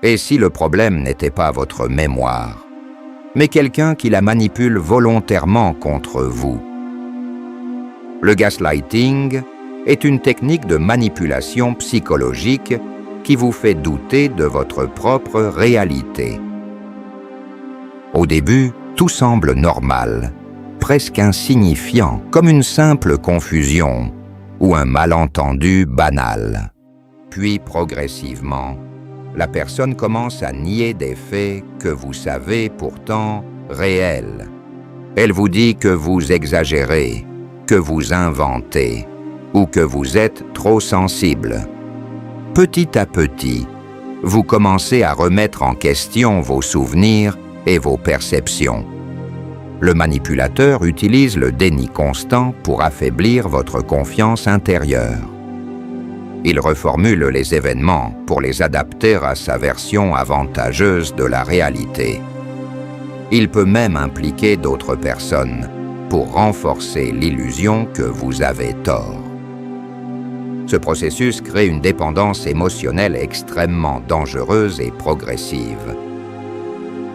Et si le problème n'était pas votre mémoire, mais quelqu'un qui la manipule volontairement contre vous? Le gaslighting est une technique de manipulation psychologique qui vous fait douter de votre propre réalité. Au début, tout semble normal, presque insignifiant, comme une simple confusion ou un malentendu banal. Puis, progressivement, la personne commence à nier des faits que vous savez pourtant réels. Elle vous dit que vous exagérez, que vous inventez ou que vous êtes trop sensible. Petit à petit, vous commencez à remettre en question vos souvenirs et vos perceptions. Le manipulateur utilise le déni constant pour affaiblir votre confiance intérieure. Il reformule les événements pour les adapter à sa version avantageuse de la réalité. Il peut même impliquer d'autres personnes pour renforcer l'illusion que vous avez tort. Ce processus crée une dépendance émotionnelle extrêmement dangereuse et progressive.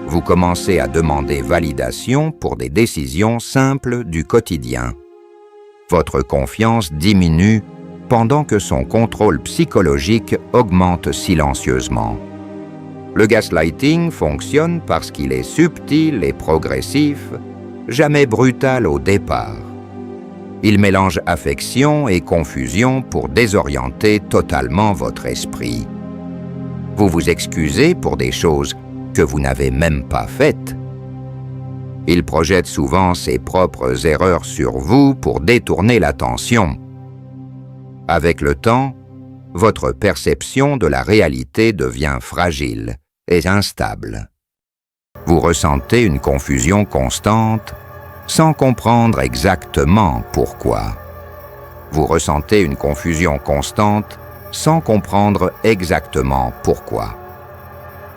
Vous commencez à demander validation pour des décisions simples du quotidien. Votre confiance diminue pendant que son contrôle psychologique augmente silencieusement. Le gaslighting fonctionne parce qu'il est subtil et progressif, jamais brutal au départ. Il mélange affection et confusion pour désorienter totalement votre esprit. Vous vous excusez pour des choses que vous n'avez même pas faites. Il projette souvent ses propres erreurs sur vous pour détourner l'attention. Avec le temps, votre perception de la réalité devient fragile et instable. Vous ressentez une confusion constante sans comprendre exactement pourquoi. Vous ressentez une confusion constante sans comprendre exactement pourquoi.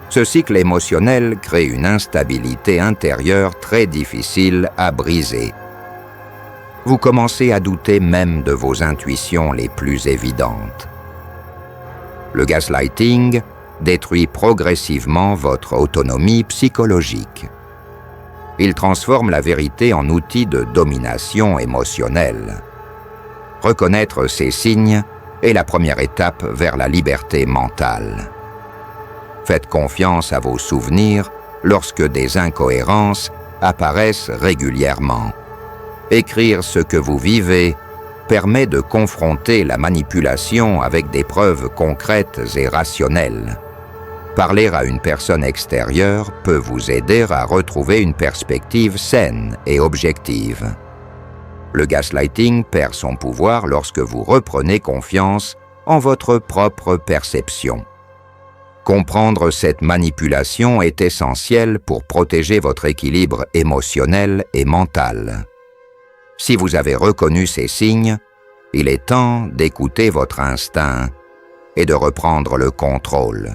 Ce cycle émotionnel crée une instabilité intérieure très difficile à briser. Vous commencez à douter même de vos intuitions les plus évidentes. Le gaslighting détruit progressivement votre autonomie psychologique. Il transforme la vérité en outil de domination émotionnelle. Reconnaître ces signes est la première étape vers la liberté mentale. Faites confiance à vos souvenirs lorsque des incohérences apparaissent régulièrement. Écrire ce que vous vivez permet de confronter la manipulation avec des preuves concrètes et rationnelles. Parler à une personne extérieure peut vous aider à retrouver une perspective saine et objective. Le gaslighting perd son pouvoir lorsque vous reprenez confiance en votre propre perception. Comprendre cette manipulation est essentiel pour protéger votre équilibre émotionnel et mental. Si vous avez reconnu ces signes, il est temps d'écouter votre instinct et de reprendre le contrôle.